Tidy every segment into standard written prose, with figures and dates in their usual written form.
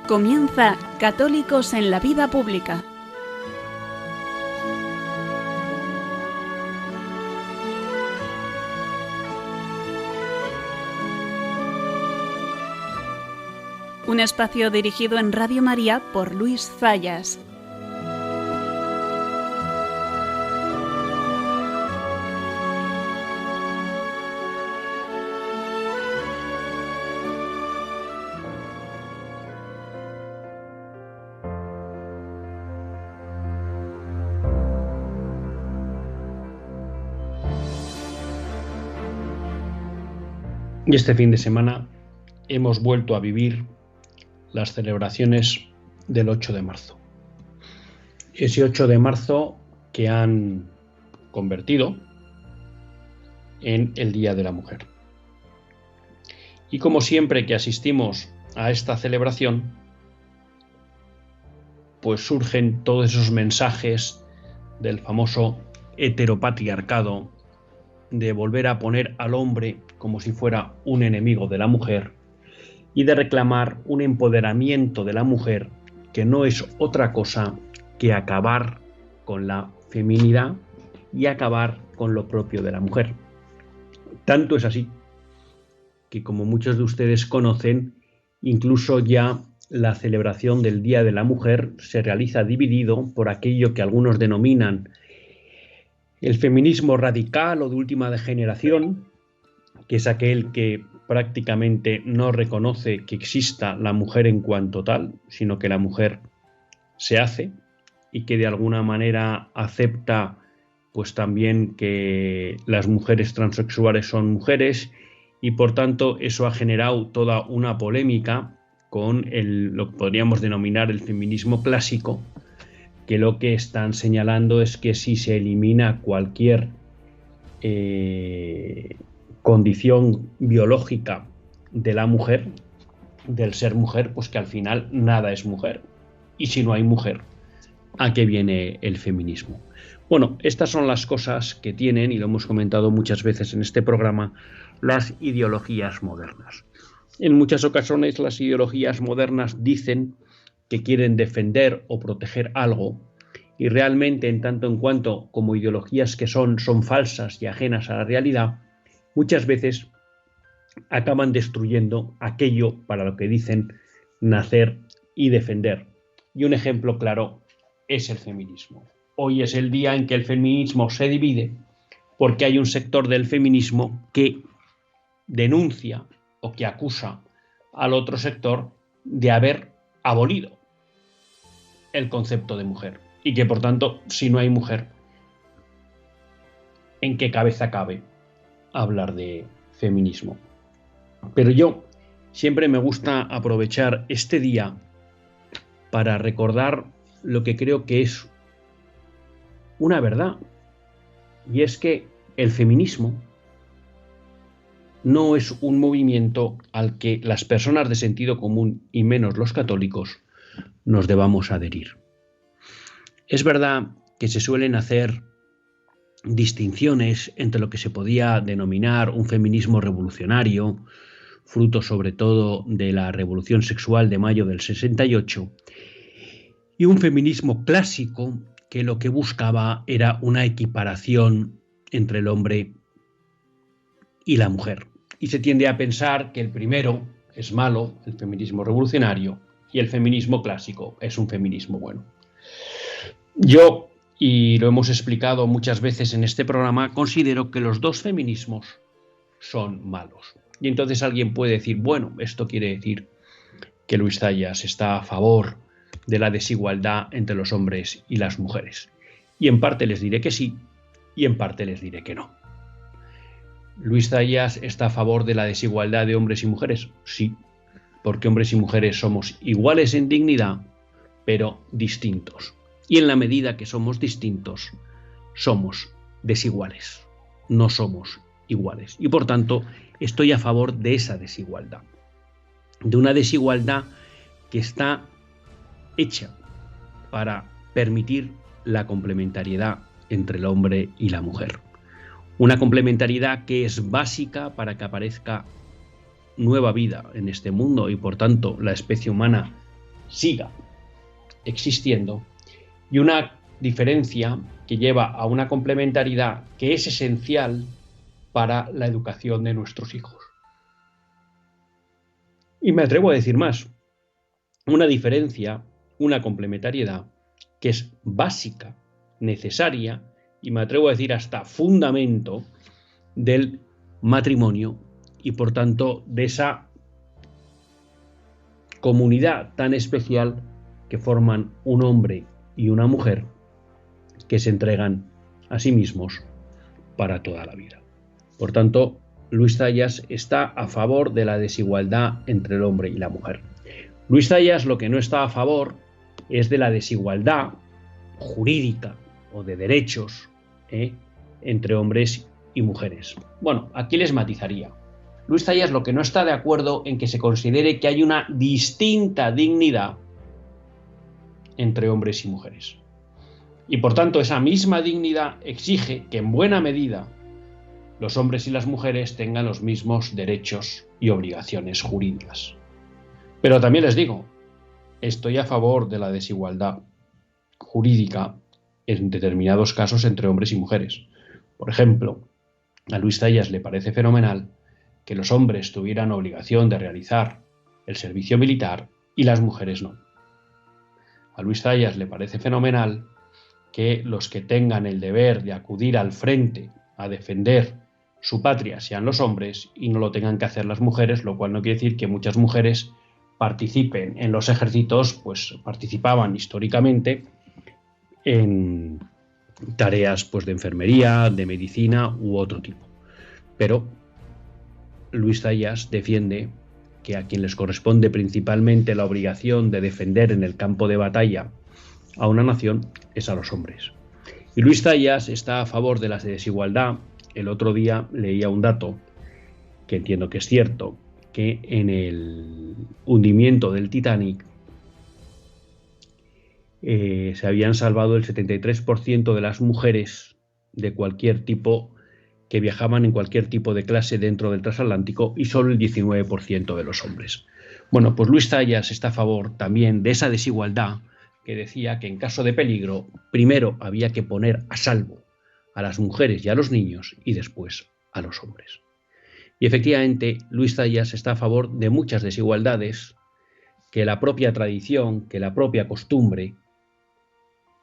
Comienza Católicos en la Vida Pública. Un espacio dirigido en Radio María por Luis Zayas. Y este fin de semana hemos vuelto a vivir las celebraciones del 8 de marzo. Ese 8 de marzo que han convertido en el Día de la Mujer. Y como siempre que asistimos a esta celebración, pues surgen todos esos mensajes del famoso heteropatriarcado, de volver a poner al hombre como si fuera un enemigo de la mujer y de reclamar un empoderamiento de la mujer que no es otra cosa que acabar con la feminidad y acabar con lo propio de la mujer. Tanto es así que, como muchos de ustedes conocen, incluso ya la celebración del Día de la Mujer se realiza dividido por aquello que algunos denominan el feminismo radical o de última generación, que es aquel que prácticamente no reconoce que exista la mujer en cuanto tal, sino que la mujer se hace y que de alguna manera acepta pues también que las mujeres transexuales son mujeres, y por tanto eso ha generado toda una polémica con lo que podríamos denominar el feminismo clásico, que lo que están señalando es que si se elimina cualquier condición biológica de la mujer, del ser mujer, pues que al final nada es mujer. Y si no hay mujer, ¿a qué viene el feminismo? Bueno, estas son las cosas que tienen, y lo hemos comentado muchas veces en este programa, las ideologías modernas. En muchas ocasiones las ideologías modernas dicen que quieren defender o proteger algo, y realmente, en tanto en cuanto como ideologías que son falsas y ajenas a la realidad, muchas veces acaban destruyendo aquello para lo que dicen nacer y defender. Y un ejemplo claro es el feminismo. Hoy es el día en que el feminismo se divide, porque hay un sector del feminismo que denuncia o que acusa al otro sector de haber abolido el concepto de mujer, y que por tanto, si no hay mujer, ¿en qué cabeza cabe hablar de feminismo? Pero yo siempre me gusta aprovechar este día para recordar lo que creo que es una verdad, y es que el feminismo no es un movimiento al que las personas de sentido común, y menos los católicos, nos debamos adherir. Es verdad que se suelen hacer distinciones entre lo que se podía denominar un feminismo revolucionario, fruto sobre todo de la revolución sexual de mayo del 68, y un feminismo clásico que lo que buscaba era una equiparación entre el hombre y la mujer. Y se tiende a pensar que el primero es malo, el feminismo revolucionario, y el feminismo clásico es un feminismo bueno. Yo, y lo hemos explicado muchas veces en este programa, considero que los dos feminismos son malos. Y entonces alguien puede decir, bueno, esto quiere decir que Luis Zayas está a favor de la desigualdad entre los hombres y las mujeres. Y en parte les diré que sí, y en parte les diré que no. ¿Luis Zayas está a favor de la desigualdad de hombres y mujeres? Sí, porque hombres y mujeres somos iguales en dignidad, pero distintos. Y en la medida que somos distintos, somos desiguales, no somos iguales. Y por tanto, estoy a favor de esa desigualdad. De una desigualdad que está hecha para permitir la complementariedad entre el hombre y la mujer. Una complementariedad que es básica para que aparezca nueva vida en este mundo y por tanto la especie humana siga existiendo, y una diferencia que lleva a una complementariedad que es esencial para la educación de nuestros hijos. Y me atrevo a decir más, una diferencia, una complementariedad que es básica, necesaria, y me atrevo a decir hasta fundamento del matrimonio y por tanto de esa comunidad tan especial que forman un hombre y una mujer que se entregan a sí mismos para toda la vida. Por tanto, Luis Zayas está a favor de la desigualdad entre el hombre y la mujer. Luis Zayas lo que no está a favor es de la desigualdad jurídica o de derechos entre hombres y mujeres. Bueno, aquí les matizaría. Luis Zayas lo que no está de acuerdo en que se considere que hay una distinta dignidad entre hombres y mujeres. Y por tanto, esa misma dignidad exige que en buena medida los hombres y las mujeres tengan los mismos derechos y obligaciones jurídicas. Pero también les digo, estoy a favor de la desigualdad jurídica en determinados casos entre hombres y mujeres. Por ejemplo, a Luis Zayas le parece fenomenal que los hombres tuvieran obligación de realizar el servicio militar y las mujeres no. A Luis Zayas le parece fenomenal que los que tengan el deber de acudir al frente a defender su patria sean los hombres y no lo tengan que hacer las mujeres, lo cual no quiere decir que muchas mujeres participen en los ejércitos, pues participaban históricamente en tareas pues de enfermería, de medicina u otro tipo. Pero Luis Zayas defiende que a quien les corresponde principalmente la obligación de defender en el campo de batalla a una nación es a los hombres. Y Luis Zayas está a favor de la desigualdad. El otro día leía un dato que entiendo que es cierto, que en el hundimiento del Titanic se habían salvado el 73% de las mujeres de cualquier tipo que viajaban en cualquier tipo de clase dentro del transatlántico y solo el 19% de los hombres. Bueno, pues Luis Zayas está a favor también de esa desigualdad que decía que en caso de peligro primero había que poner a salvo a las mujeres y a los niños y después a los hombres. Y efectivamente Luis Zayas está a favor de muchas desigualdades que la propia tradición, que la propia costumbre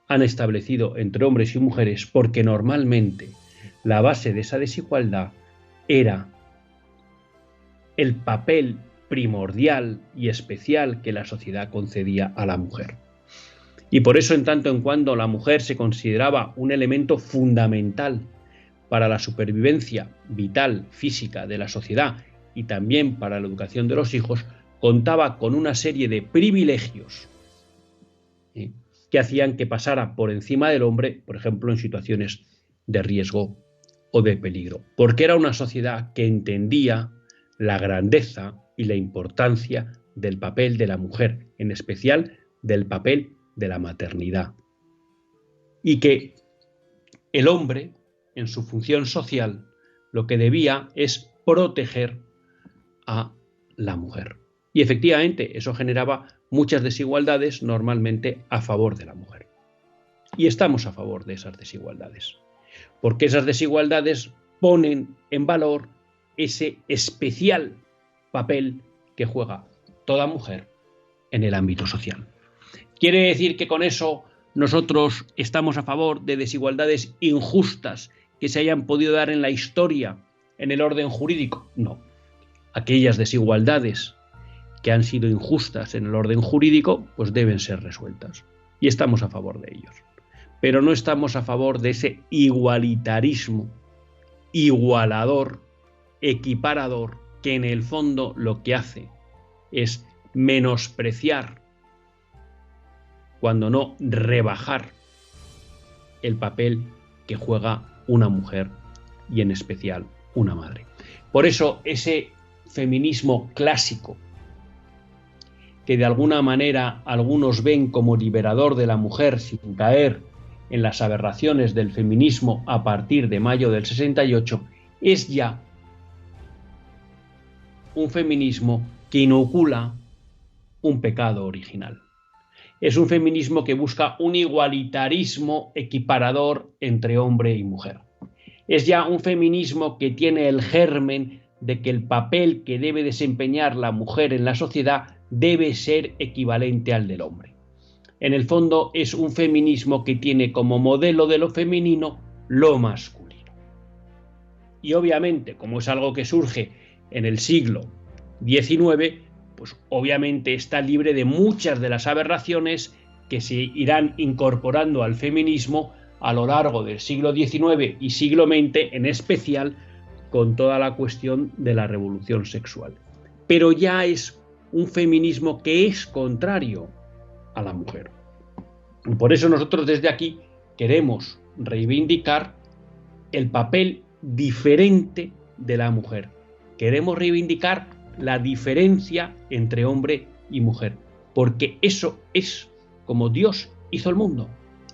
han establecido entre hombres y mujeres, porque normalmente la base de esa desigualdad era el papel primordial y especial que la sociedad concedía a la mujer. Y por eso, en tanto en cuando la mujer se consideraba un elemento fundamental para la supervivencia vital, física de la sociedad y también para la educación de los hijos, contaba con una serie de privilegios que hacían que pasara por encima del hombre, por ejemplo, en situaciones de riesgo o de peligro, porque era una sociedad que entendía la grandeza y la importancia del papel de la mujer, en especial del papel de la maternidad, y que el hombre, en su función social, lo que debía es proteger a la mujer. Y efectivamente eso generaba muchas desigualdades, normalmente a favor de la mujer. Y estamos a favor de esas desigualdades, porque esas desigualdades ponen en valor ese especial papel que juega toda mujer en el ámbito social. ¿Quiere decir que con eso nosotros estamos a favor de desigualdades injustas que se hayan podido dar en la historia, en el orden jurídico? No. Aquellas desigualdades que han sido injustas en el orden jurídico, pues deben ser resueltas. Y estamos a favor de ellos. Pero no estamos a favor de ese igualitarismo, igualador, equiparador, que en el fondo lo que hace es menospreciar, cuando no rebajar, el papel que juega una mujer y en especial una madre. Por eso ese feminismo clásico, que de alguna manera algunos ven como liberador de la mujer sin caer en las aberraciones del feminismo a partir de mayo del 68, es ya un feminismo que inocula un pecado original. Es un feminismo que busca un igualitarismo equiparador entre hombre y mujer. Es ya un feminismo que tiene el germen de que el papel que debe desempeñar la mujer en la sociedad debe ser equivalente al del hombre. En el fondo es un feminismo que tiene como modelo de lo femenino lo masculino. Y obviamente, como es algo que surge en el siglo XIX, pues obviamente está libre de muchas de las aberraciones que se irán incorporando al feminismo a lo largo del siglo XIX y siglo XX, en especial con toda la cuestión de la revolución sexual. Pero ya es un feminismo que es contrario a la mujer. Por eso nosotros desde aquí queremos reivindicar el papel diferente de la mujer. Queremos reivindicar la diferencia entre hombre y mujer, porque eso es como Dios hizo el mundo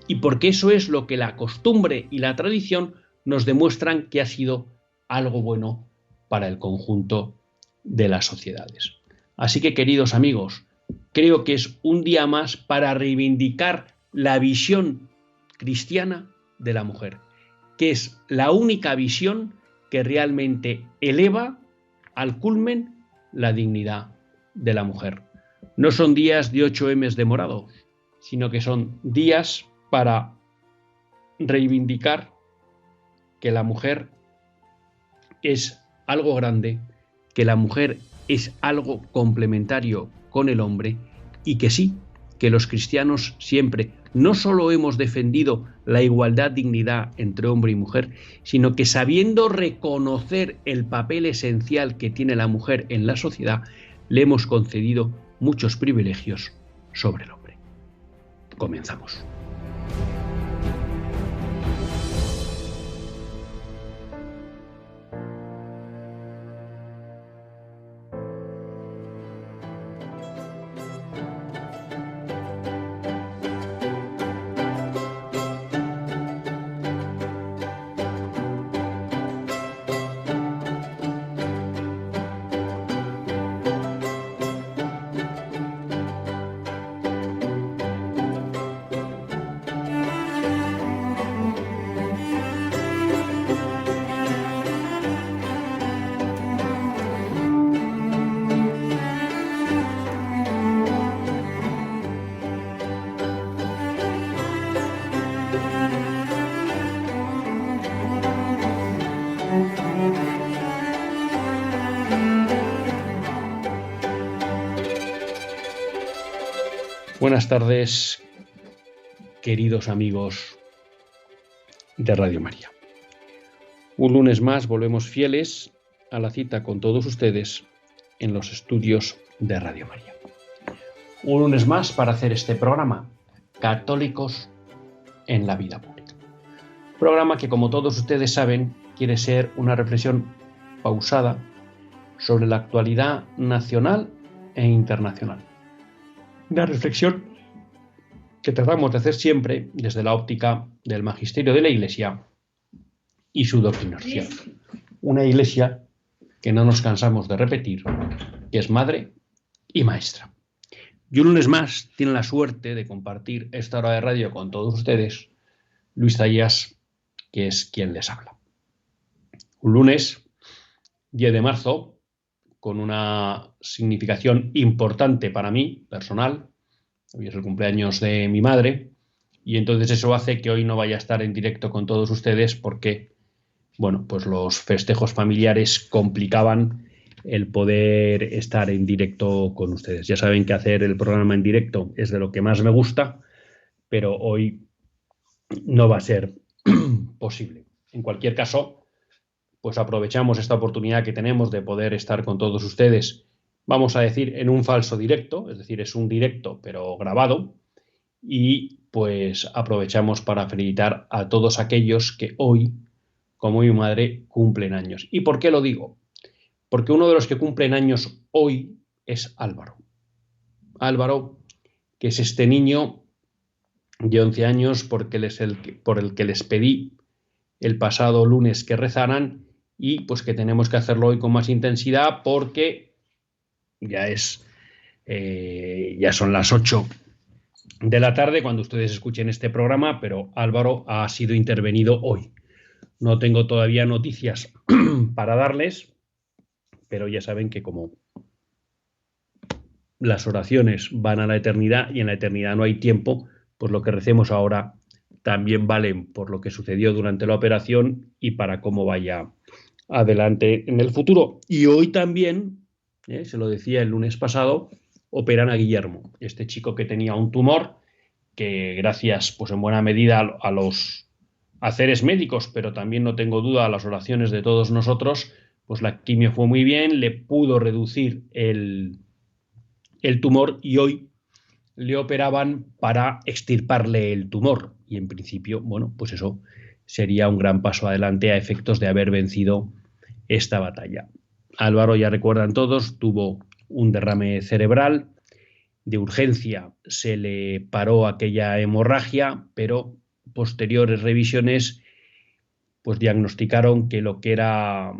y porque eso es lo que la costumbre y la tradición nos demuestran que ha sido algo bueno para el conjunto de las sociedades. Así que, queridos amigos, creo que es un día más para reivindicar la visión cristiana de la mujer, que es la única visión que realmente eleva al culmen la dignidad de la mujer. No son días de 8M de morado, sino que son días para reivindicar que la mujer es algo grande, que la mujer es algo complementario con el hombre y que sí, que los cristianos siempre no solo hemos defendido la igualdad, dignidad entre hombre y mujer, sino que sabiendo reconocer el papel esencial que tiene la mujer en la sociedad, le hemos concedido muchos privilegios sobre el hombre. Comenzamos. Buenas tardes, queridos amigos de Radio María. Un lunes más volvemos fieles a la cita con todos ustedes en los estudios de Radio María. Un lunes más para hacer este programa, Católicos en la Vida Pública. Programa que, como todos ustedes saben, quiere ser una reflexión pausada sobre la actualidad nacional e internacional. Una reflexión que tratamos de hacer siempre desde la óptica del magisterio de la Iglesia y su doctrinación. Una Iglesia que no nos cansamos de repetir, que es madre y maestra. Y un lunes más tiene la suerte de compartir esta hora de radio con todos ustedes, Luis Zayas, que es quien les habla. Un lunes, 10 de marzo, con una significación importante para mí, personal. Hoy es el cumpleaños de mi madre y entonces eso hace que hoy no vaya a estar en directo con todos ustedes porque, bueno, pues los festejos familiares complicaban el poder estar en directo con ustedes. Ya saben que hacer el programa en directo es de lo que más me gusta, pero hoy no va a ser posible. En cualquier caso, pues aprovechamos esta oportunidad que tenemos de poder estar con todos ustedes, vamos a decir, en un falso directo, es decir, es un directo pero grabado, y pues aprovechamos para felicitar a todos aquellos que hoy, como mi madre, cumplen años. ¿Y por qué lo digo? Porque uno de los que cumplen años hoy es Álvaro. Álvaro, que es este niño de 11 años por el que les pedí el pasado lunes que rezaran, y pues que tenemos que hacerlo hoy con más intensidad porque ya son las 8 de la tarde cuando ustedes escuchen este programa, pero Álvaro ha sido intervenido hoy. No tengo todavía noticias para darles, pero ya saben que como las oraciones van a la eternidad y en la eternidad no hay tiempo, pues lo que recemos ahora también valen por lo que sucedió durante la operación y para cómo vaya adelante en el futuro. Y hoy también, se lo decía el lunes pasado, operan a Guillermo, este chico que tenía un tumor que gracias pues en buena medida a los haceres médicos, pero también no tengo duda a las oraciones de todos nosotros, pues la quimio fue muy bien, le pudo reducir el tumor y hoy le operaban para extirparle el tumor. Y en principio, bueno, pues eso sería un gran paso adelante a efectos de haber vencido esta batalla. Álvaro, ya recuerdan todos, tuvo un derrame cerebral. De urgencia se le paró aquella hemorragia, pero posteriores revisiones pues diagnosticaron que lo que era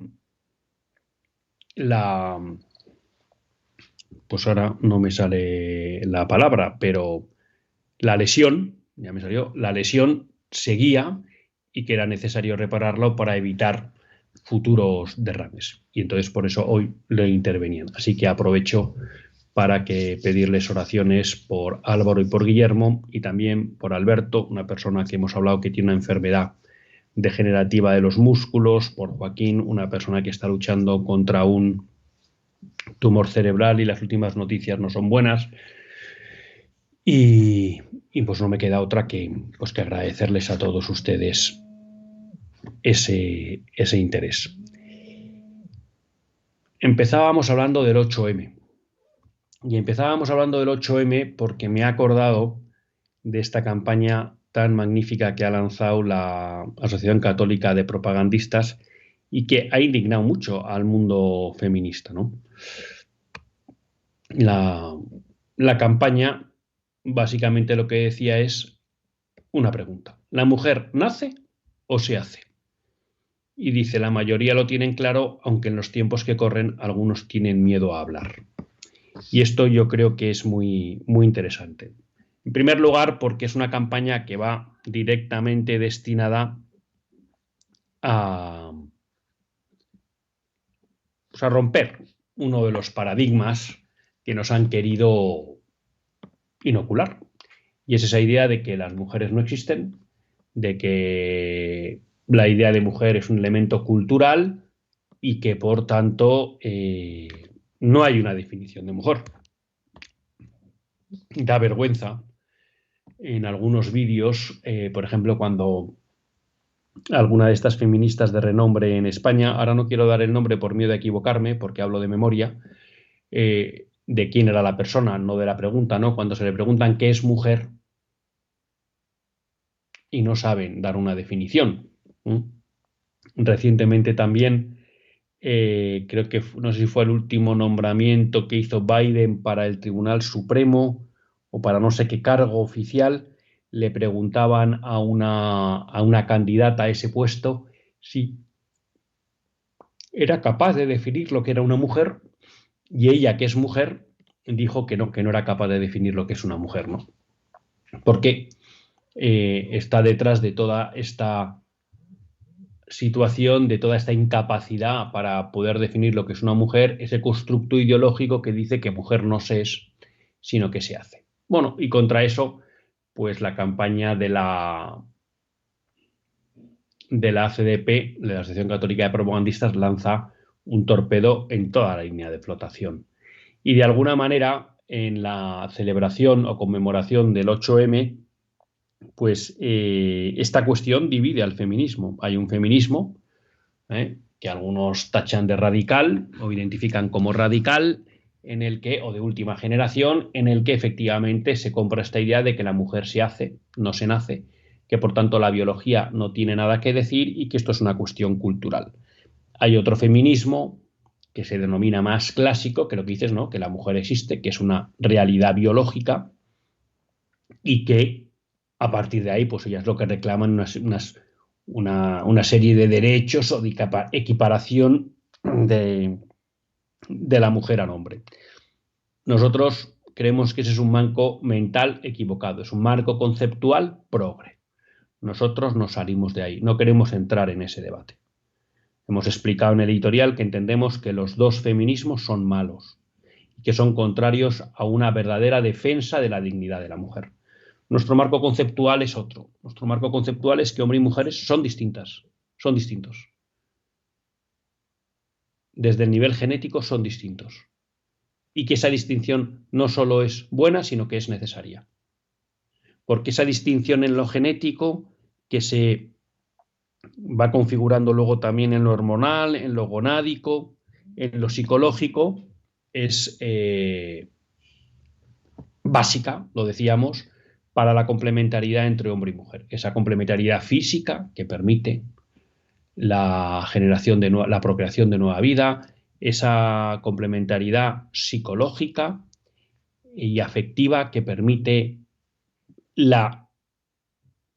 pues ahora no me sale la palabra, pero la lesión, ya me salió, la lesión seguía y que era necesario repararlo para evitar futuros derrames. Y entonces por eso hoy lo intervenían. Así que aprovecho para que pedirles oraciones por Álvaro y por Guillermo y también por Alberto, una persona que hemos hablado que tiene una enfermedad degenerativa de los músculos, por Joaquín, una persona que está luchando contra un tumor cerebral y las últimas noticias no son buenas. Y pues no me queda otra que agradecerles a todos ustedes ese interés. Empezábamos hablando del 8M. Y empezábamos hablando del 8M porque me he acordado de esta campaña tan magnífica que ha lanzado la Asociación Católica de Propagandistas y que ha indignado mucho al mundo feminista, ¿no? La campaña básicamente lo que decía es una pregunta. ¿La mujer nace o se hace? Y dice, la mayoría lo tienen claro, aunque en los tiempos que corren algunos tienen miedo a hablar. Y esto yo creo que es muy, muy interesante. En primer lugar, porque es una campaña que va directamente destinada a romper uno de los paradigmas que nos han querido inocular. Y es esa idea de que las mujeres no existen, de que la idea de mujer es un elemento cultural y que por tanto no hay una definición de mujer. Da vergüenza en algunos vídeos, por ejemplo, cuando alguna de estas feministas de renombre en España, ahora no quiero dar el nombre por miedo a equivocarme, porque hablo de memoria, de quién era la persona, no de la pregunta, ¿no? Cuando se le preguntan qué es mujer y no saben dar una definición. Recientemente también, creo que no sé si fue el último nombramiento que hizo Biden para el Tribunal Supremo o para no sé qué cargo oficial, le preguntaban a una candidata a ese puesto si era capaz de definir lo que era una mujer y ella, que es mujer, dijo que no era capaz de definir lo que es una mujer, ¿no? Porque está detrás de toda esta situación, de toda esta incapacidad para poder definir lo que es una mujer, ese constructo ideológico que dice que mujer no se es, sino que se hace. Bueno, y contra eso, pues la campaña de la ACDP, de la Asociación Católica de Propagandistas, lanza un torpedo en toda la línea de flotación. Y de alguna manera, en la celebración o conmemoración del 8M, pues esta cuestión divide al feminismo. Hay un feminismo que algunos tachan de radical o identifican como radical, en el que, o de última generación, en el que efectivamente se compra esta idea de que la mujer se hace, no se nace, que por tanto la biología no tiene nada que decir y que esto es una cuestión cultural. Hay otro feminismo que se denomina más clásico, que lo que dices, ¿no? Que la mujer existe, que es una realidad biológica y que a partir de ahí, pues ellas lo que reclaman una serie de derechos o de equiparación de la mujer al hombre. Nosotros creemos que ese es un marco mental equivocado, es un marco conceptual progre. Nosotros nos salimos de ahí, no queremos entrar en ese debate. Hemos explicado en el editorial que entendemos que los dos feminismos son malos y que son contrarios a una verdadera defensa de la dignidad de la mujer. Nuestro marco conceptual es otro. Nuestro marco conceptual es que hombres y mujeres son distintos. Desde el nivel genético son distintos. Y que esa distinción no solo es buena, sino que es necesaria. Porque esa distinción en lo genético, que se va configurando luego también en lo hormonal, en lo gonádico, en lo psicológico, es básica, lo decíamos, para la complementariedad entre hombre y mujer. Esa complementariedad física que permite la generación de la procreación de nueva vida, esa complementariedad psicológica y afectiva que permite la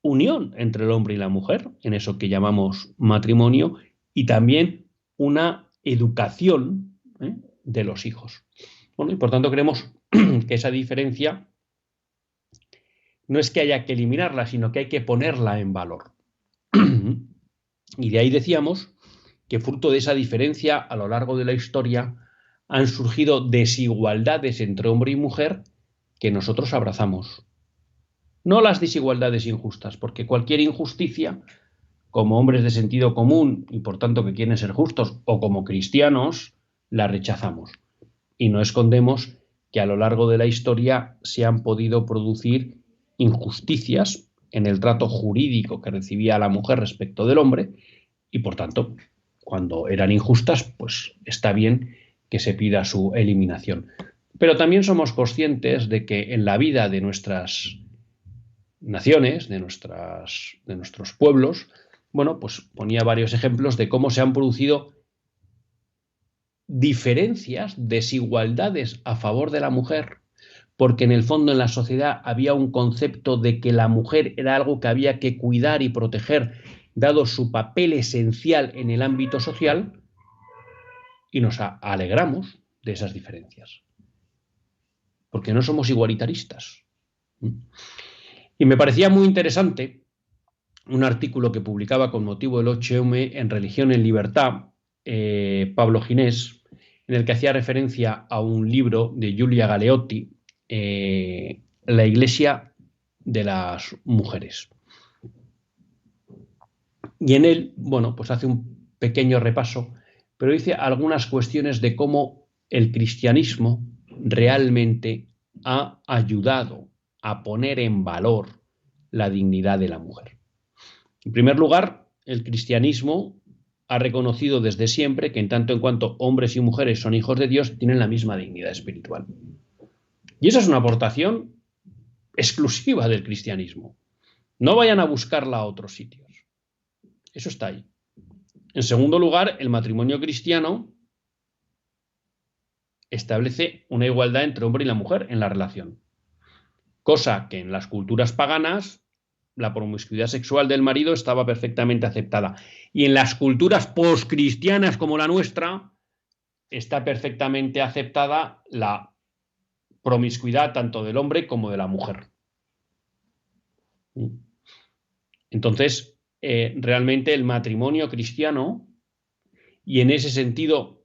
unión entre el hombre y la mujer, en eso que llamamos matrimonio, y también una educación de los hijos. Bueno, y por tanto creemos que esa diferencia no es que haya que eliminarla, sino que hay que ponerla en valor. Y de ahí decíamos que fruto de esa diferencia a lo largo de la historia han surgido desigualdades entre hombre y mujer que nosotros abrazamos. No las desigualdades injustas, porque cualquier injusticia, como hombres de sentido común y por tanto que quieren ser justos, o como cristianos, la rechazamos. Y no escondemos que a lo largo de la historia se han podido producir injusticias en el trato jurídico que recibía la mujer respecto del hombre y por tanto, cuando eran injustas, pues está bien que se pida su eliminación. Pero también somos conscientes de que en la vida de nuestras naciones, de nuestros pueblos, bueno, pues ponía varios ejemplos de cómo se han producido diferencias, desigualdades a favor de la mujer, porque en el fondo en la sociedad había un concepto de que la mujer era algo que había que cuidar y proteger, dado su papel esencial en el ámbito social, y nos alegramos de esas diferencias, porque no somos igualitaristas. Y me parecía muy interesante un artículo que publicaba con motivo del 8M en Religión en Libertad, Pablo Ginés, en el que hacía referencia a un libro de Giulia Galeotti, La Iglesia de las Mujeres. Y en él, bueno, pues hace un pequeño repaso, pero dice algunas cuestiones de cómo el cristianismo realmente ha ayudado a poner en valor la dignidad de la mujer. En primer lugar, el cristianismo ha reconocido desde siempre que en tanto en cuanto hombres y mujeres son hijos de Dios, tienen la misma dignidad espiritual. Y esa es una aportación exclusiva del cristianismo. No vayan a buscarla a otros sitios. Eso está ahí. En segundo lugar, el matrimonio cristiano establece una igualdad entre hombre y la mujer en la relación. Cosa que en las culturas paganas la promiscuidad sexual del marido estaba perfectamente aceptada. Y en las culturas poscristianas como la nuestra está perfectamente aceptada la promiscuidad tanto del hombre como de la mujer. Entonces, realmente el matrimonio cristiano, y en ese sentido,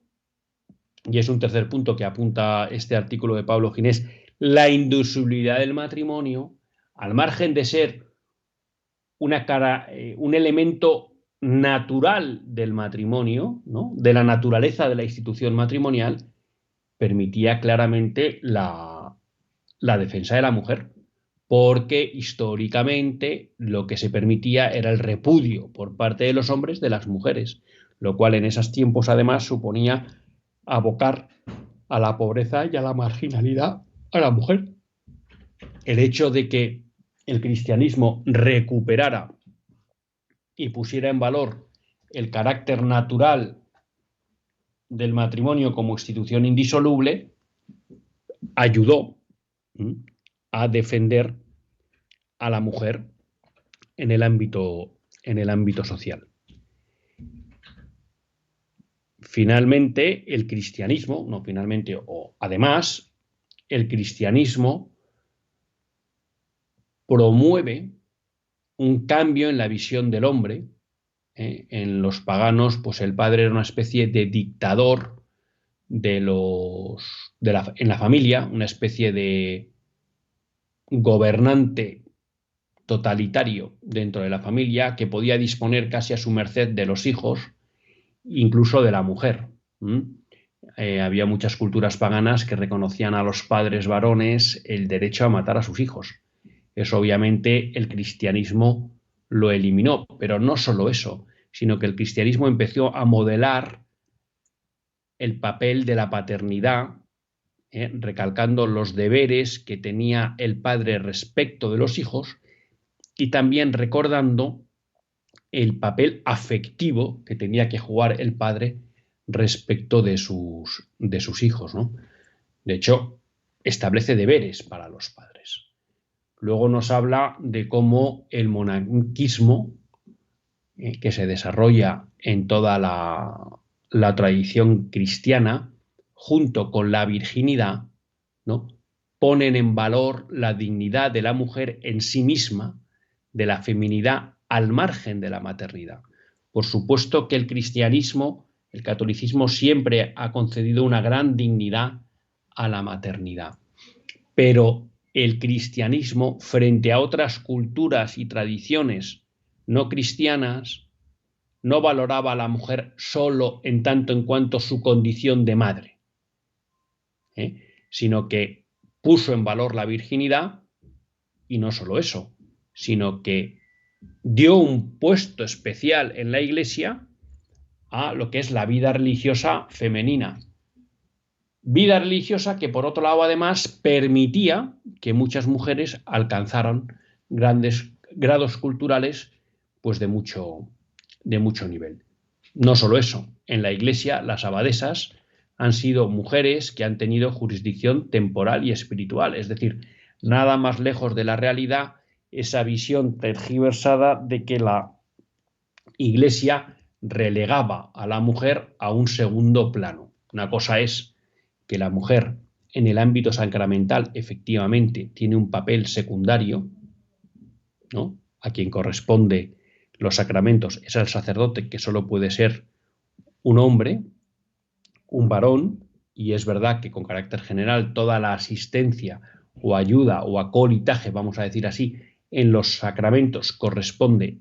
y es un tercer punto que apunta este artículo de Pablo Ginés, la indisolubilidad del matrimonio, al margen de ser un elemento natural del matrimonio, ¿no?, de la naturaleza de la institución matrimonial, permitía claramente la defensa de la mujer, porque históricamente lo que se permitía era el repudio por parte de los hombres de las mujeres, lo cual en esos tiempos además suponía abocar a la pobreza y a la marginalidad a la mujer. El hecho de que el cristianismo recuperara y pusiera en valor el carácter natural del matrimonio como institución indisoluble ayudó a defender a la mujer en el ámbito social. Finalmente, el cristianismo, no finalmente, o además, el cristianismo promueve un cambio en la visión del hombre. En los paganos, pues el padre era una especie de dictador en la familia, una especie de gobernante totalitario dentro de la familia que podía disponer casi a su merced de los hijos, incluso de la mujer. Había muchas culturas paganas que reconocían a los padres varones el derecho a matar a sus hijos. Eso obviamente el cristianismo lo eliminó, pero no solo eso, sino que el cristianismo empezó a modelar el papel de la paternidad, recalcando los deberes que tenía el padre respecto de los hijos y también recordando el papel afectivo que tenía que jugar el padre respecto de sus hijos, ¿no? De hecho, establece deberes para los padres. Luego nos habla de cómo el monaquismo, que se desarrolla en toda la tradición cristiana, junto con la virginidad, ¿no?, ponen en valor la dignidad de la mujer en sí misma, de la feminidad al margen de la maternidad. Por supuesto que el cristianismo, el catolicismo, siempre ha concedido una gran dignidad a la maternidad, pero el cristianismo, frente a otras culturas y tradiciones no cristianas, no valoraba a la mujer solo en tanto en cuanto su condición de madre, sino que puso en valor la virginidad, y no solo eso, sino que dio un puesto especial en la Iglesia a lo que es la vida religiosa femenina. Vida religiosa que, por otro lado, además permitía que muchas mujeres alcanzaran grandes grados culturales, pues de mucho nivel. No solo eso, en la Iglesia las abadesas han sido mujeres que han tenido jurisdicción temporal y espiritual, es decir, nada más lejos de la realidad esa visión tergiversada de que la Iglesia relegaba a la mujer a un segundo plano. Una cosa es que la mujer en el ámbito sacramental efectivamente tiene un papel secundario, ¿no?, a quien corresponde los sacramentos es al sacerdote, que solo puede ser un hombre, un varón, y es verdad que con carácter general toda la asistencia o ayuda o acolitaje, vamos a decir así, en los sacramentos corresponde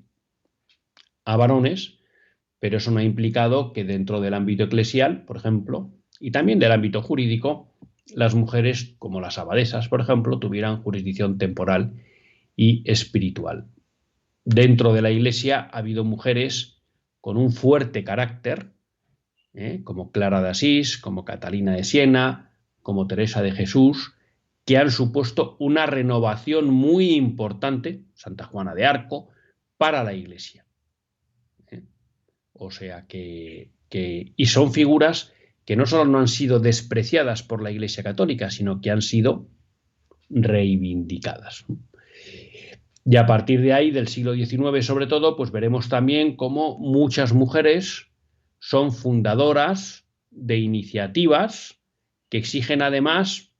a varones, pero eso no ha implicado que dentro del ámbito eclesial, por ejemplo, y también del ámbito jurídico, las mujeres, como las abadesas, por ejemplo, tuvieran jurisdicción temporal y espiritual. Dentro de la Iglesia ha habido mujeres con un fuerte carácter, como Clara de Asís, como Catalina de Siena, como Teresa de Jesús, que han supuesto una renovación muy importante, Santa Juana de Arco, para la Iglesia. O sea y son figuras que no solo no han sido despreciadas por la Iglesia Católica, sino que han sido reivindicadas. Y a partir de ahí, del siglo XIX sobre todo, pues veremos también cómo muchas mujeres son fundadoras de iniciativas que exigen además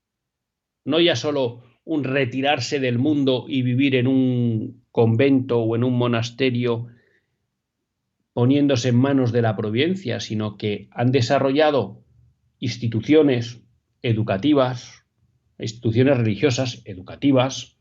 no ya solo un retirarse del mundo y vivir en un convento o en un monasterio poniéndose en manos de la providencia, sino que han desarrollado instituciones educativas, instituciones religiosas educativas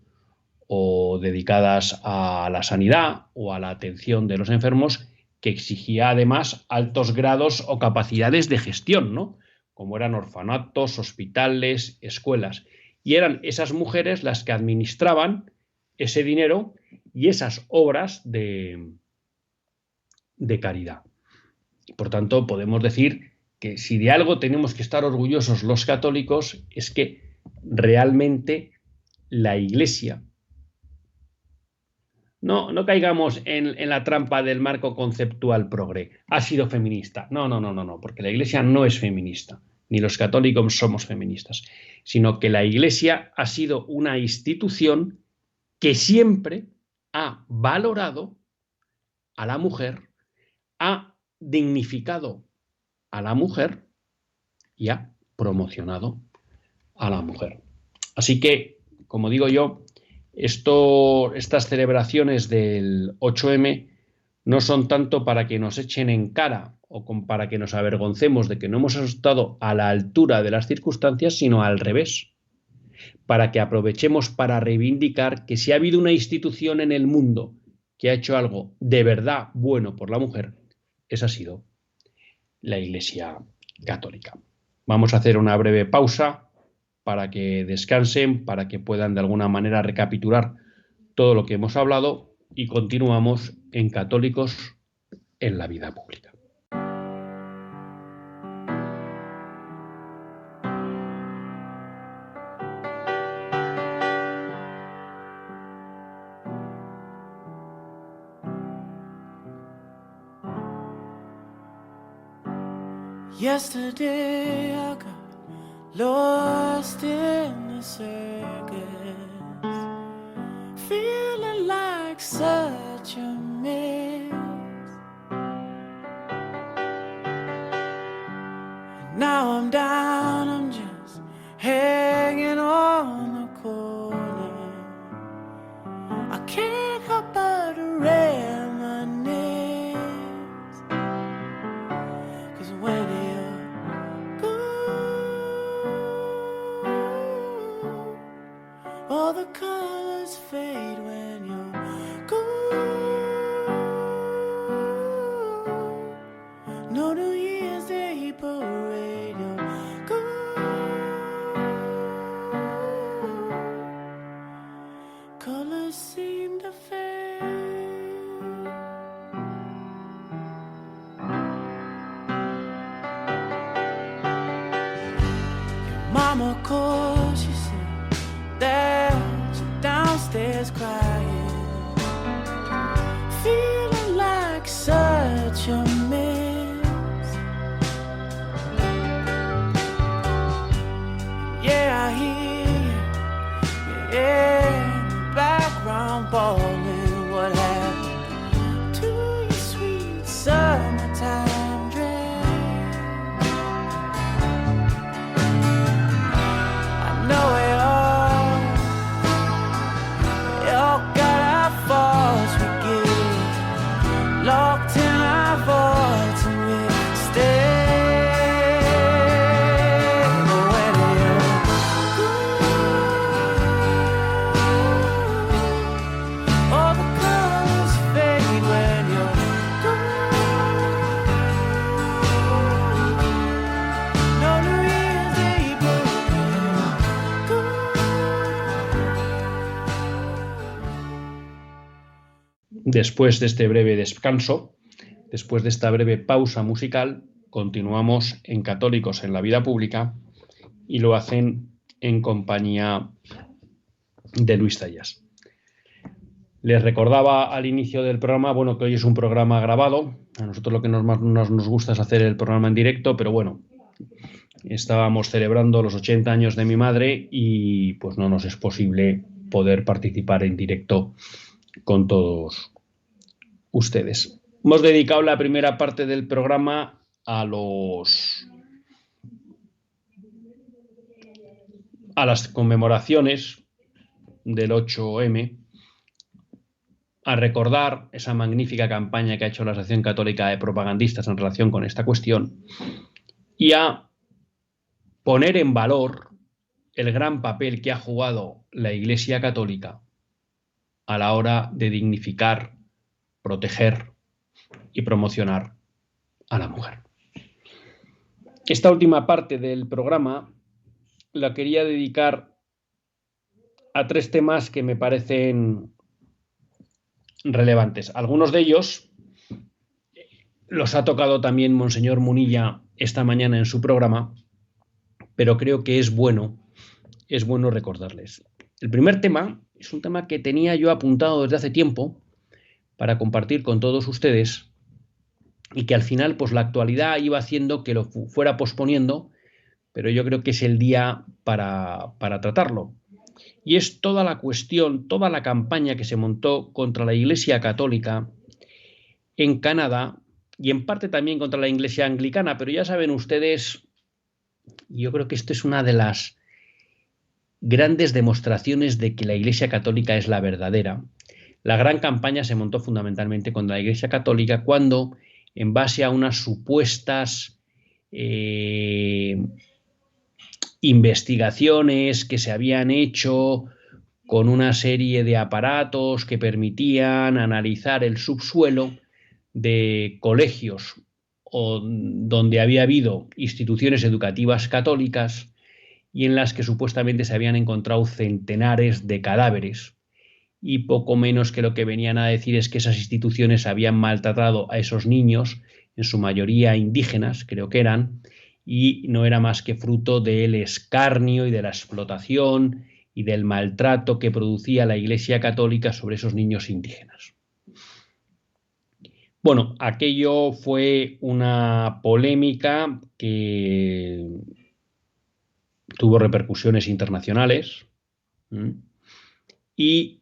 o dedicadas a la sanidad o a la atención de los enfermos, que exigía además altos grados o capacidades de gestión, ¿no?, como eran orfanatos, hospitales, escuelas. Y eran esas mujeres las que administraban ese dinero y esas obras de caridad. Por tanto, podemos decir que si de algo tenemos que estar orgullosos los católicos es que realmente la Iglesia, no caigamos en la trampa del marco conceptual progre, ha sido feminista. No, porque la Iglesia no es feminista, ni los católicos somos feministas, sino que la Iglesia ha sido una institución que siempre ha valorado a la mujer, ha dignificado a la mujer y ha promocionado a la mujer. Así que, como digo yo, estas celebraciones del 8M no son tanto para que nos echen en cara o para que nos avergoncemos de que no hemos estado a la altura de las circunstancias, sino al revés, para que aprovechemos para reivindicar que si ha habido una institución en el mundo que ha hecho algo de verdad bueno por la mujer, esa ha sido la Iglesia Católica. Vamos a hacer una breve pausa para que descansen, para que puedan de alguna manera recapitular todo lo que hemos hablado y continuamos en Católicos en la Vida Pública. Yesterday I got lost in the circus, feeling like such a mess. And now I'm down, I'm just hanging on the corner. I can't help but reminisce, 'cause when all the colors fade when you're gone. No New Year's Day parade, you're gone. Colors seem to fade. Your mama calls, she said that you're downstairs crying, feeling like such a mess. Yeah, I hear you, yeah, in the background bawling. What happened to your sweet summertime dress? I know it all. We all got our faults, we get locked in our vaults and we stay. But when you're gone, all the colors fade when you're gone. No New Year's Day parade, Después de este breve descanso, después de esta breve pausa musical, continuamos en Católicos en la Vida Pública y lo hacen en compañía de Luis Zayas. Les recordaba al inicio del programa, que hoy es un programa grabado. A nosotros lo que más nos gusta es hacer el programa en directo, pero bueno, estábamos celebrando los 80 años de mi madre y pues no nos es posible poder participar en directo con todos ustedes. Hemos dedicado la primera parte del programa a las conmemoraciones del 8M, a recordar esa magnífica campaña que ha hecho la Asociación Católica de Propagandistas en relación con esta cuestión y a poner en valor el gran papel que ha jugado la Iglesia Católica a la hora de dignificar, proteger y promocionar a la mujer. Esta última parte del programa la quería dedicar a 3 temas que me parecen relevantes. Algunos de ellos los ha tocado también Monseñor Munilla esta mañana en su programa, pero creo que es bueno recordarles. El primer tema es un tema que tenía yo apuntado desde hace tiempo para compartir con todos ustedes y que al final pues la actualidad iba haciendo que lo fuera posponiendo, pero yo creo que es el día para tratarlo. Y es toda la cuestión, toda la campaña que se montó contra la Iglesia Católica en Canadá y en parte también contra la Iglesia Anglicana, pero ya saben ustedes, yo creo que esto es una de las grandes demostraciones de que la Iglesia Católica es la verdadera. La gran campaña se montó fundamentalmente contra la Iglesia Católica cuando, en base a unas supuestas investigaciones que se habían hecho con una serie de aparatos que permitían analizar el subsuelo de colegios donde había habido instituciones educativas católicas y en las que supuestamente se habían encontrado centenares de cadáveres, y poco menos que lo que venían a decir es que esas instituciones habían maltratado a esos niños, en su mayoría indígenas, creo que eran, y no era más que fruto del escarnio y de la explotación y del maltrato que producía la Iglesia Católica sobre esos niños indígenas. Bueno, aquello fue una polémica que tuvo repercusiones internacionales y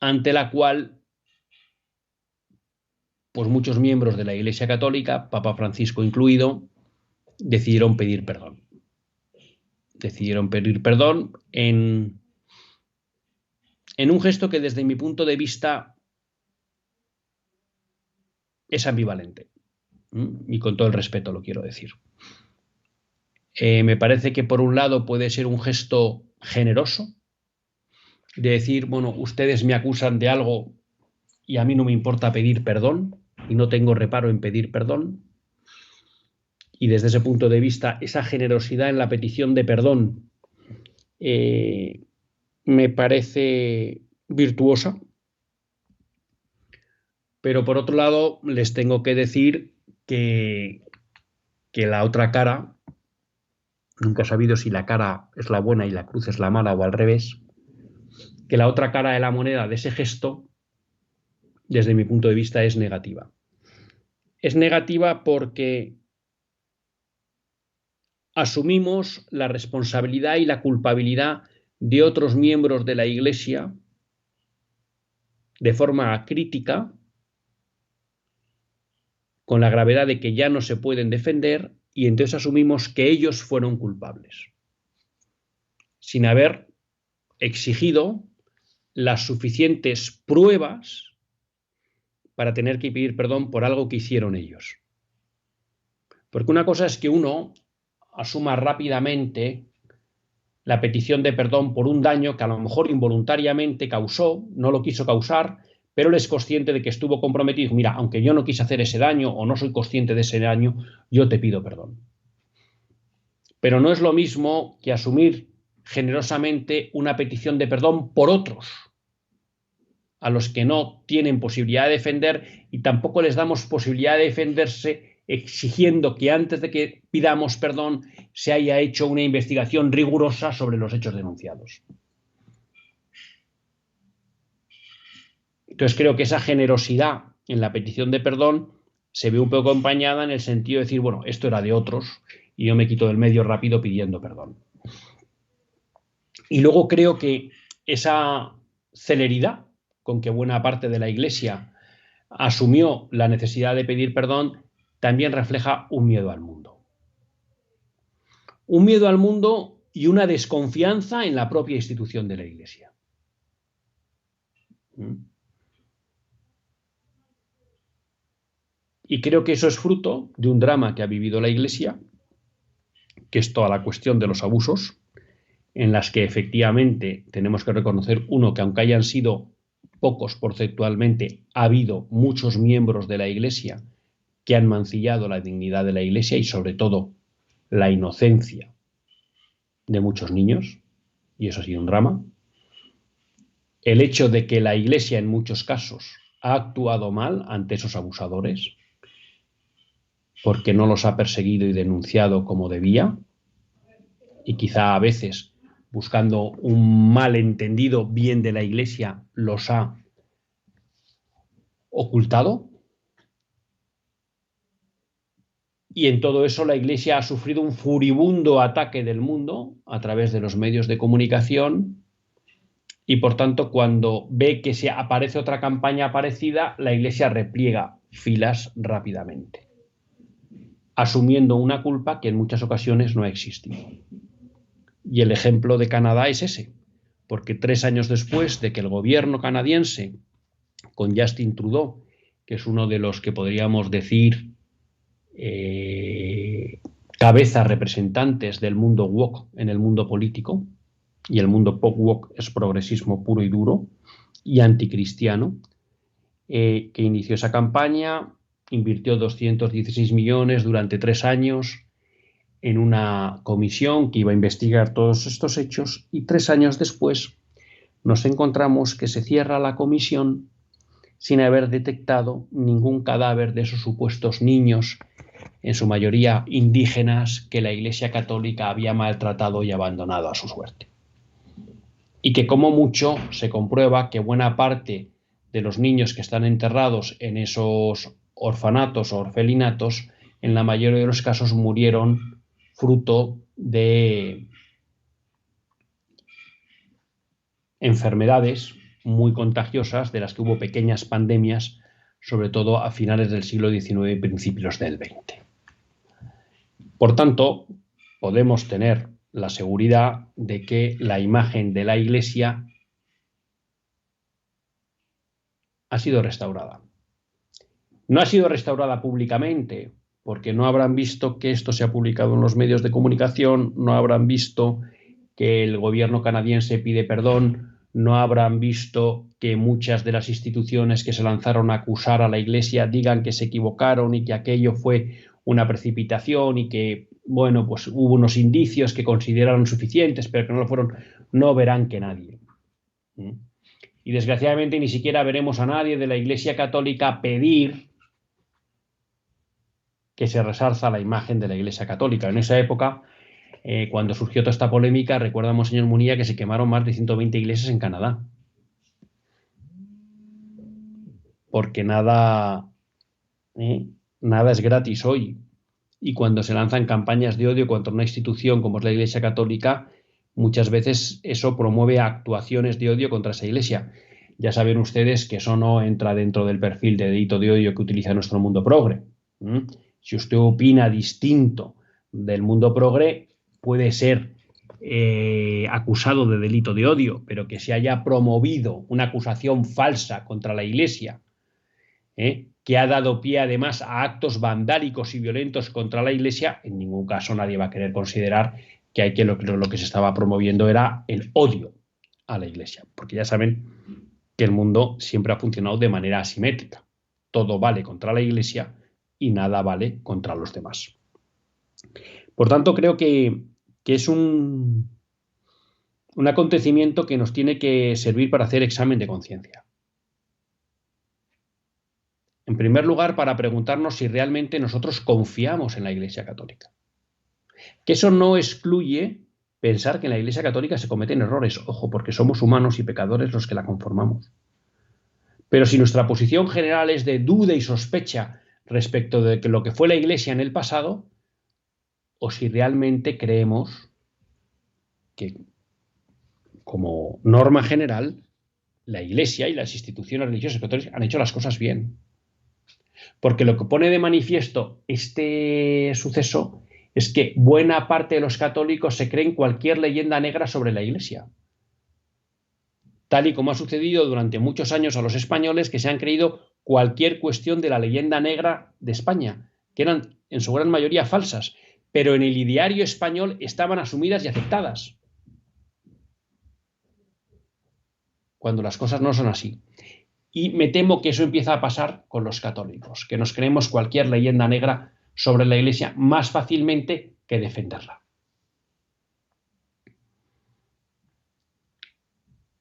ante la cual pues muchos miembros de la Iglesia Católica, Papa Francisco incluido, decidieron pedir perdón. Decidieron pedir perdón en un gesto que desde mi punto de vista es ambivalente. Y con todo el respeto lo quiero decir. Me parece que por un lado puede ser un gesto generoso, de decir, bueno, ustedes me acusan de algo y a mí no me importa pedir perdón y no tengo reparo en pedir perdón. Y desde ese punto de vista, esa generosidad en la petición de perdón me parece virtuosa. Pero por otro lado, les tengo que decir que la otra cara, nunca he sabido si la cara es la buena y la cruz es la mala o al revés, que la otra cara de la moneda de ese gesto, desde mi punto de vista, es negativa. Es negativa porque asumimos la responsabilidad y la culpabilidad de otros miembros de la Iglesia de forma crítica, con la gravedad de que ya no se pueden defender, y entonces asumimos que ellos fueron culpables, sin haber exigido las suficientes pruebas para tener que pedir perdón por algo que hicieron ellos. Porque una cosa es que uno asuma rápidamente la petición de perdón por un daño que a lo mejor involuntariamente causó, no lo quiso causar, pero él es consciente de que estuvo comprometido. Mira, aunque yo no quise hacer ese daño o no soy consciente de ese daño, yo te pido perdón. Pero no es lo mismo que asumir generosamente una petición de perdón por otros, a los que no tienen posibilidad de defender y tampoco les damos posibilidad de defenderse, exigiendo que antes de que pidamos perdón se haya hecho una investigación rigurosa sobre los hechos denunciados. Entonces creo que esa generosidad en la petición de perdón se ve un poco acompañada en el sentido de decir, bueno, esto era de otros y yo me quito del medio rápido pidiendo perdón. Y luego creo que esa celeridad con que buena parte de la Iglesia asumió la necesidad de pedir perdón también refleja un miedo al mundo. Un miedo al mundo y una desconfianza en la propia institución de la Iglesia. Y creo que eso es fruto de un drama que ha vivido la Iglesia, que es toda la cuestión de los abusos, en las que efectivamente tenemos que reconocer, uno, que aunque hayan sido pocos porcentualmente, ha habido muchos miembros de la Iglesia que han mancillado la dignidad de la Iglesia y sobre todo la inocencia de muchos niños, y eso ha sido un drama. El hecho de que la Iglesia en muchos casos ha actuado mal ante esos abusadores porque no los ha perseguido y denunciado como debía, y quizá a veces buscando un malentendido bien de la Iglesia los ha ocultado. Y en todo eso la Iglesia ha sufrido un furibundo ataque del mundo a través de los medios de comunicación y por tanto cuando ve que se aparece otra campaña parecida, la Iglesia repliega filas rápidamente, asumiendo una culpa que en muchas ocasiones no ha existido. Y el ejemplo de Canadá es ese, porque 3 años después de que el gobierno canadiense, con Justin Trudeau, que es uno de los que podríamos decir cabezas representantes del mundo woke en el mundo político, y el mundo woke es progresismo puro y duro y anticristiano, que inició esa campaña, invirtió 216 millones durante 3 años en una comisión que iba a investigar todos estos hechos, y 3 años después nos encontramos que se cierra la comisión sin haber detectado ningún cadáver de esos supuestos niños, en su mayoría indígenas, que la Iglesia Católica había maltratado y abandonado a su suerte. Y que como mucho se comprueba que buena parte de los niños que están enterrados en esos orfanatos o orfelinatos, en la mayoría de los casos murieron fruto de enfermedades muy contagiosas, de las que hubo pequeñas pandemias, sobre todo a finales del siglo XIX y principios del XX. Por tanto, podemos tener la seguridad de que la imagen de la Iglesia ha sido restaurada. No ha sido restaurada públicamente, porque no habrán visto que esto se ha publicado en los medios de comunicación, no habrán visto que el gobierno canadiense pide perdón, no habrán visto que muchas de las instituciones que se lanzaron a acusar a la Iglesia digan que se equivocaron y que aquello fue una precipitación y que, bueno, pues hubo unos indicios que consideraron suficientes, pero que no lo fueron. No verán que nadie. Y desgraciadamente ni siquiera veremos a nadie de la Iglesia Católica pedir que se resarza la imagen de la Iglesia Católica. En esa época, cuando surgió toda esta polémica, recuerda Monseñor Munilla que se quemaron más de 120 iglesias en Canadá. Porque nada es gratis hoy. Y cuando se lanzan campañas de odio contra una institución como es la Iglesia Católica, muchas veces eso promueve actuaciones de odio contra esa Iglesia. Ya saben ustedes que eso no entra dentro del perfil de delito de odio que utiliza nuestro mundo progre. Si usted opina distinto del mundo progre, puede ser acusado de delito de odio, pero que se haya promovido una acusación falsa contra la Iglesia, que ha dado pie además a actos vandálicos y violentos contra la Iglesia, en ningún caso nadie va a querer considerar que lo que se estaba promoviendo era el odio a la Iglesia, porque ya saben que el mundo siempre ha funcionado de manera asimétrica. Todo vale contra la Iglesia y nada vale contra los demás. Por tanto, creo que es un acontecimiento que nos tiene que servir para hacer examen de conciencia. En primer lugar, para preguntarnos si realmente nosotros confiamos en la Iglesia Católica. Que eso no excluye pensar que en la Iglesia Católica se cometen errores, ojo, porque somos humanos y pecadores los que la conformamos. Pero si nuestra posición general es de duda y sospecha respecto de lo que fue la Iglesia en el pasado, o si realmente creemos que, como norma general, la Iglesia y las instituciones religiosas católicas han hecho las cosas bien. Porque lo que pone de manifiesto este suceso es que buena parte de los católicos se creen cualquier leyenda negra sobre la Iglesia. Tal y como ha sucedido durante muchos años a los españoles, que se han creído cualquier cuestión de la leyenda negra de España, que eran en su gran mayoría falsas, pero en el ideario español estaban asumidas y aceptadas. Cuando las cosas no son así. Y me temo que eso empieza a pasar con los católicos, que nos creemos cualquier leyenda negra sobre la Iglesia más fácilmente que defenderla.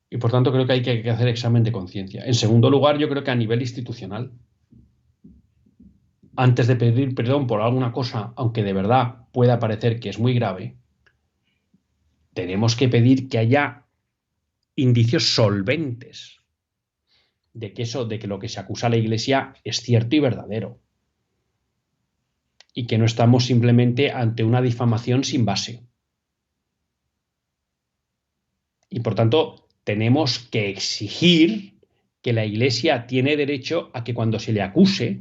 Y por tanto creo que hay que hacer examen de conciencia. En segundo lugar, yo creo que a nivel institucional, antes de pedir perdón por alguna cosa, aunque de verdad pueda parecer que es muy grave, tenemos que pedir que haya indicios solventes de que lo que se acusa a la Iglesia es cierto y verdadero. Y que no estamos simplemente ante una difamación sin base. Y por tanto, tenemos que exigir que la Iglesia tiene derecho a que cuando se le acuse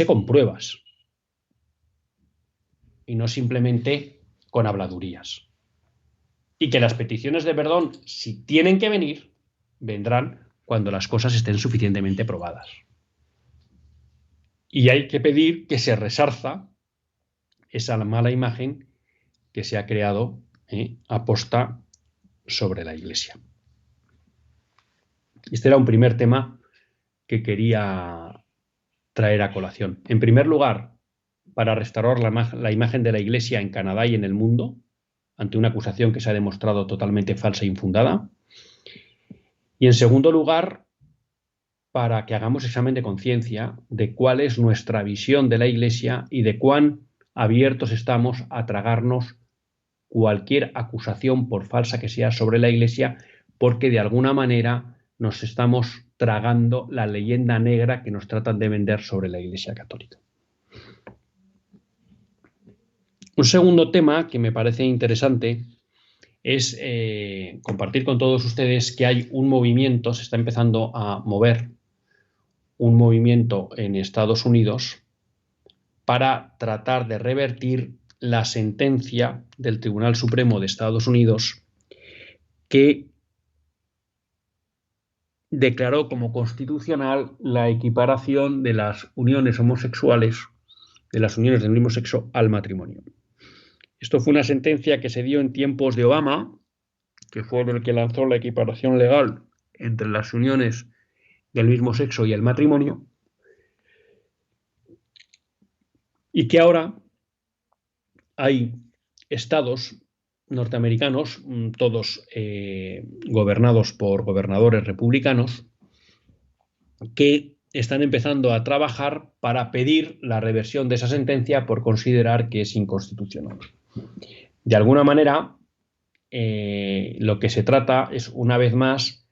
con pruebas. Y no simplemente con habladurías. y que las peticiones de perdón, si tienen que venir, vendrán cuando las cosas estén suficientemente probadas. Y hay que pedir que se resarza esa mala imagen que se ha creado aposta sobre la Iglesia. Este era un primer tema que quería traer a colación. En primer lugar, para restaurar la imagen de la Iglesia en Canadá y en el mundo, ante una acusación que se ha demostrado totalmente falsa e infundada. Y en segundo lugar, para que hagamos examen de conciencia de cuál es nuestra visión de la Iglesia y de cuán abiertos estamos a tragarnos cualquier acusación, por falsa que sea, sobre la Iglesia, porque de alguna manera nos estamos tragando la leyenda negra que nos tratan de vender sobre la Iglesia Católica. Un segundo tema que me parece interesante es compartir con todos ustedes que hay un movimiento, se está empezando a mover un movimiento en Estados Unidos para tratar de revertir la sentencia del Tribunal Supremo de Estados Unidos que declaró como constitucional la equiparación de las uniones homosexuales, de las uniones del mismo sexo, al matrimonio. Esto fue una sentencia que se dio en tiempos de Obama, que fue el que lanzó la equiparación legal entre las uniones del mismo sexo y el matrimonio, y que ahora hay estados norteamericanos, todos gobernados por gobernadores republicanos, que están empezando a trabajar para pedir la reversión de esa sentencia por considerar que es inconstitucional. De alguna manera, lo que se trata es, una vez más,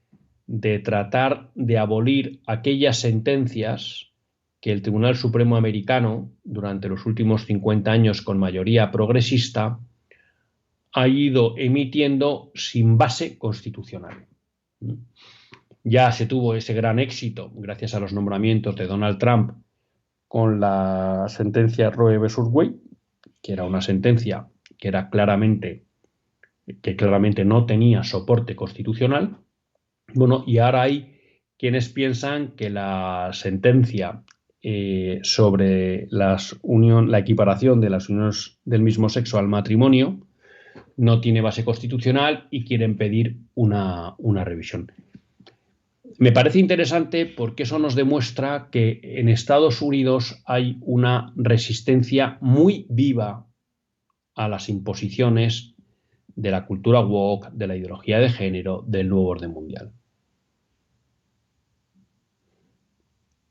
de tratar de abolir aquellas sentencias que el Tribunal Supremo americano, durante los últimos 50 años con mayoría progresista, ha ido emitiendo sin base constitucional. Ya se tuvo ese gran éxito gracias a los nombramientos de Donald Trump con la sentencia Roe versus Wade, que era una sentencia que claramente no tenía soporte constitucional. Bueno, y ahora hay quienes piensan que la sentencia sobre la equiparación de las uniones del mismo sexo al matrimonio no tiene base constitucional y quieren pedir una revisión. Me parece interesante porque eso nos demuestra que en Estados Unidos hay una resistencia muy viva a las imposiciones de la cultura woke, de la ideología de género, del nuevo orden mundial.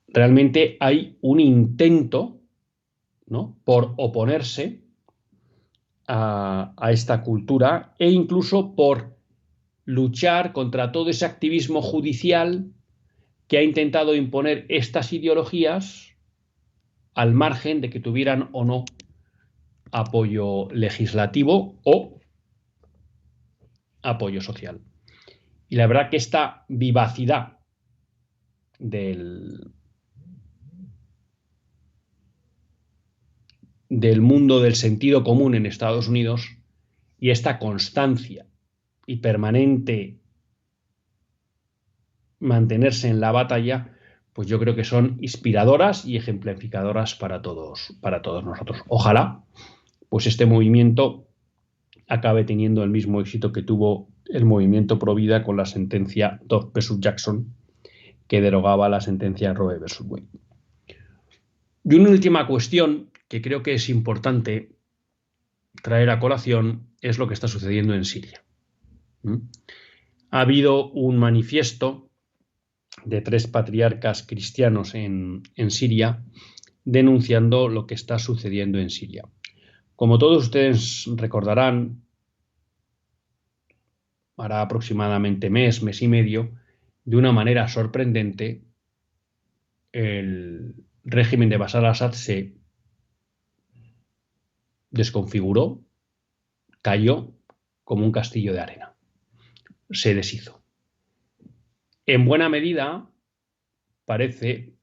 Realmente hay un intento, ¿no?, por oponerse a esta cultura e incluso por luchar contra todo ese activismo judicial que ha intentado imponer estas ideologías al margen de que tuvieran o no apoyo legislativo o apoyo social. Y la verdad que esta vivacidad del mundo del sentido común en Estados Unidos y esta constancia y permanente mantenerse en la batalla, pues yo creo que son inspiradoras y ejemplificadoras para todos nosotros. Ojalá pues este movimiento acabe teniendo el mismo éxito que tuvo el movimiento Pro Vida con la sentencia Dobbs versus Jackson, que derogaba la sentencia Roe versus Wade. Y una última cuestión que creo que es importante traer a colación es lo que está sucediendo en Siria. Ha habido un manifiesto de 3 patriarcas cristianos en Siria denunciando lo que está sucediendo en Siria. Como todos ustedes recordarán, hará aproximadamente mes y medio, de una manera sorprendente, el régimen de Bashar al-Assad se desconfiguró, cayó como un castillo de arena. Se deshizo. En buena medida, parece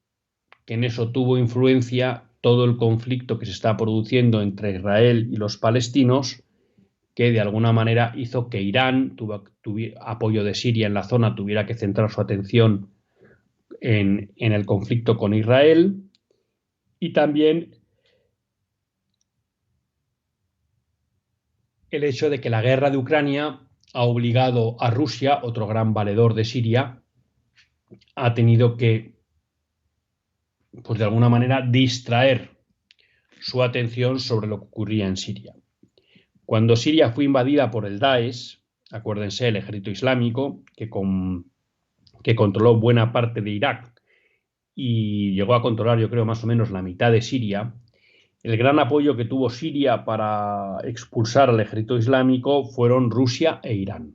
que en eso tuvo influencia todo el conflicto que se está produciendo entre Israel y los palestinos, que de alguna manera hizo que Irán, tuvo apoyo de Siria en la zona, tuviera que centrar su atención en el conflicto con Israel, y también el hecho de que la guerra de Ucrania ha obligado a Rusia, otro gran valedor de Siria, ha tenido que, pues de alguna manera, distraer su atención sobre lo que ocurría en Siria. Cuando Siria fue invadida por el Daesh, acuérdense, el ejército islámico, que controló buena parte de Irak y llegó a controlar, yo creo, más o menos la mitad de Siria, el gran apoyo que tuvo Siria para expulsar al ejército islámico fueron Rusia e Irán.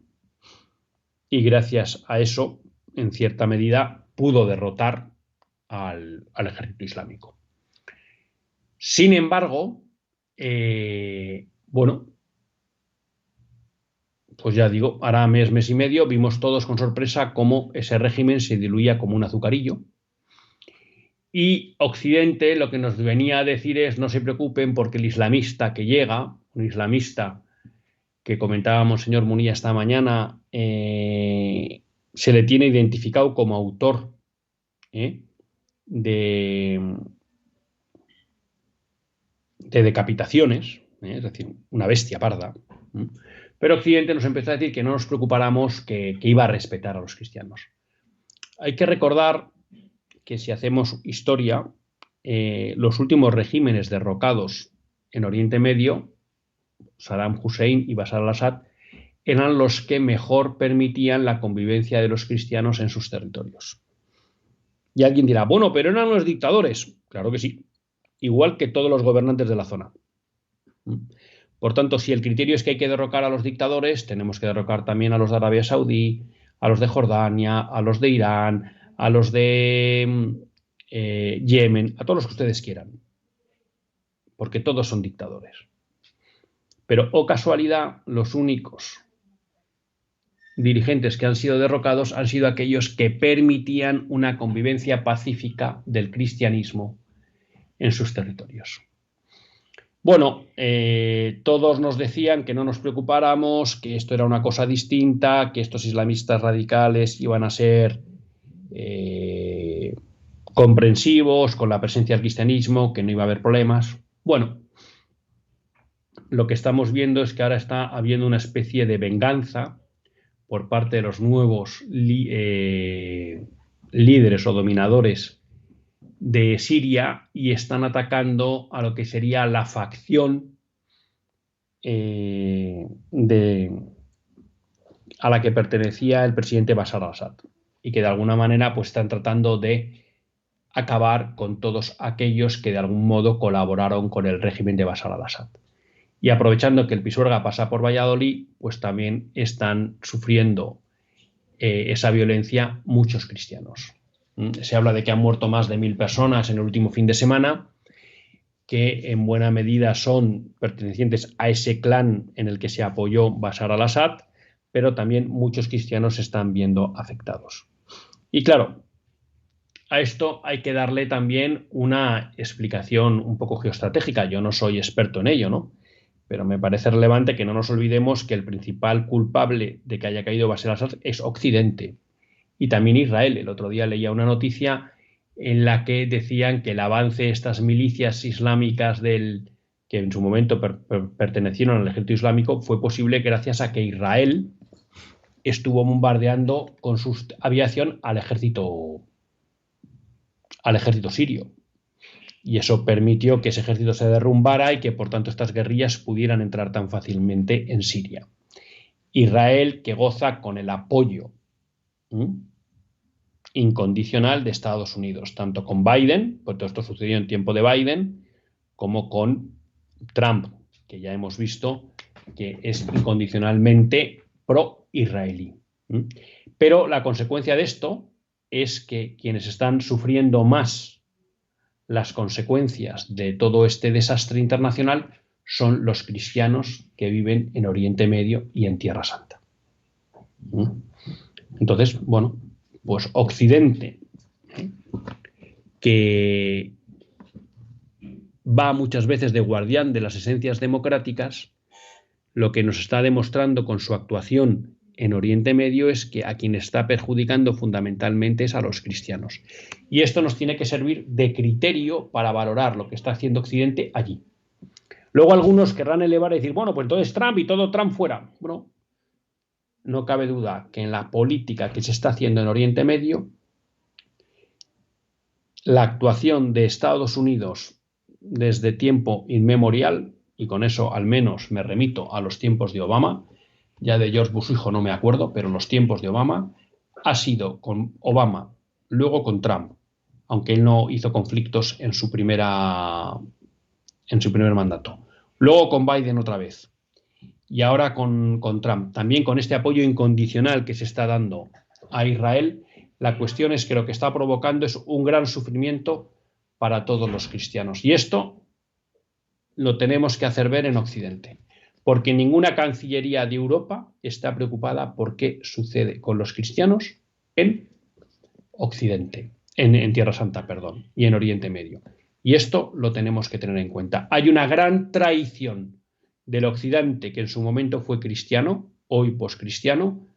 Y gracias a eso, en cierta medida, pudo derrotar al ejército islámico. Sin embargo, bueno, pues ya digo, hará mes y medio, vimos todos con sorpresa cómo ese régimen se diluía como un azucarillo. Y Occidente lo que nos venía a decir es: no se preocupen, porque el islamista que llega, un islamista que comentábamos, señor Munilla, esta mañana, se le tiene identificado como autor de decapitaciones, es decir, una bestia parda. Pero Occidente nos empezó a decir que no nos preocupáramos, que iba a respetar a los cristianos. Hay que recordar que, si hacemos historia, los últimos regímenes derrocados en Oriente Medio, Saddam Hussein y Bashar al-Assad, eran los que mejor permitían la convivencia de los cristianos en sus territorios. Y alguien dirá: bueno, pero eran los dictadores. Claro que sí, igual que todos los gobernantes de la zona. Por tanto, si el criterio es que hay que derrocar a los dictadores, tenemos que derrocar también a los de Arabia Saudí, a los de Jordania, a los de Irán, a los de Yemen, a todos los que ustedes quieran, porque todos son dictadores. Pero, oh casualidad, los únicos dirigentes que han sido derrocados han sido aquellos que permitían una convivencia pacífica del cristianismo en sus territorios. Bueno, todos nos decían que no nos preocupáramos, que esto era una cosa distinta, que estos islamistas radicales iban a ser comprensivos con la presencia del cristianismo, que no iba a haber problemas. Bueno, lo que estamos viendo es que ahora está habiendo una especie de venganza por parte de los nuevos líderes o dominadores de Siria, y están atacando a lo que sería la facción a la que pertenecía el presidente Bashar al-Assad, y que de alguna manera pues están tratando de acabar con todos aquellos que de algún modo colaboraron con el régimen de Bashar al-Assad. Y aprovechando que el Pisuerga pasa por Valladolid, pues también están sufriendo esa violencia muchos cristianos. Se habla de que han muerto más de 1000 personas en el último fin de semana, que en buena medida son pertenecientes a ese clan en el que se apoyó Bashar al-Assad, pero también muchos cristianos se están viendo afectados. Y claro, a esto hay que darle también una explicación un poco geoestratégica. Yo no soy experto en ello, ¿no? Pero me parece relevante que no nos olvidemos que el principal culpable de que haya caído Bashar al-Assad es Occidente. Y también Israel. El otro día leía una noticia en la que decían que el avance de estas milicias islámicas que en su momento pertenecieron al ejército islámico fue posible gracias a que Israel estuvo bombardeando con su aviación al ejército sirio. Y eso permitió que ese ejército se derrumbara y que, por tanto, estas guerrillas pudieran entrar tan fácilmente en Siria. Israel, que goza con el apoyo incondicional de Estados Unidos, tanto con Biden, porque todo esto sucedió en tiempo de Biden, como con Trump, que ya hemos visto que es incondicionalmente pro-israelí. Pero la consecuencia de esto es que quienes están sufriendo más las consecuencias de todo este desastre internacional son los cristianos que viven en Oriente Medio y en Tierra Santa. Entonces, bueno, pues Occidente, que va muchas veces de guardián de las esencias democráticas, lo que nos está demostrando con su actuación en Oriente Medio es que a quien está perjudicando fundamentalmente es a los cristianos. Y esto nos tiene que servir de criterio para valorar lo que está haciendo Occidente allí. Luego algunos querrán elevar y decir, bueno, pues entonces Trump y todo Trump fuera. Bueno, no cabe duda que en la política que se está haciendo en Oriente Medio, la actuación de Estados Unidos desde tiempo inmemorial, y con eso al menos me remito a los tiempos de Obama, ya de George Bush hijo no me acuerdo, pero los tiempos de Obama, ha sido con Obama, luego con Trump, aunque él no hizo conflictos en su primer mandato. Luego con Biden otra vez. Y ahora con Trump. También con este apoyo incondicional que se está dando a Israel, la cuestión es que lo que está provocando es un gran sufrimiento para todos los cristianos. Y esto lo tenemos que hacer ver en Occidente, porque ninguna cancillería de Europa está preocupada por qué sucede con los cristianos en Occidente, en Tierra Santa, perdón, y en Oriente Medio. Y esto lo tenemos que tener en cuenta. Hay una gran traición del Occidente, que en su momento fue cristiano, hoy poscristiano,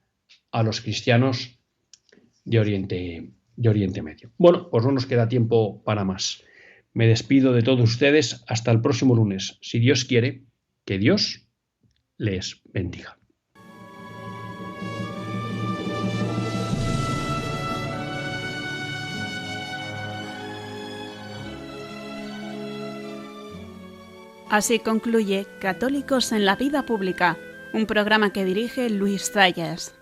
a los cristianos de Oriente Medio. Bueno, pues no nos queda tiempo para más. Me despido de todos ustedes hasta el próximo lunes. Si Dios quiere, que Dios les bendiga. Así concluye Católicos en la Vida Pública, un programa que dirige Luis Zayas.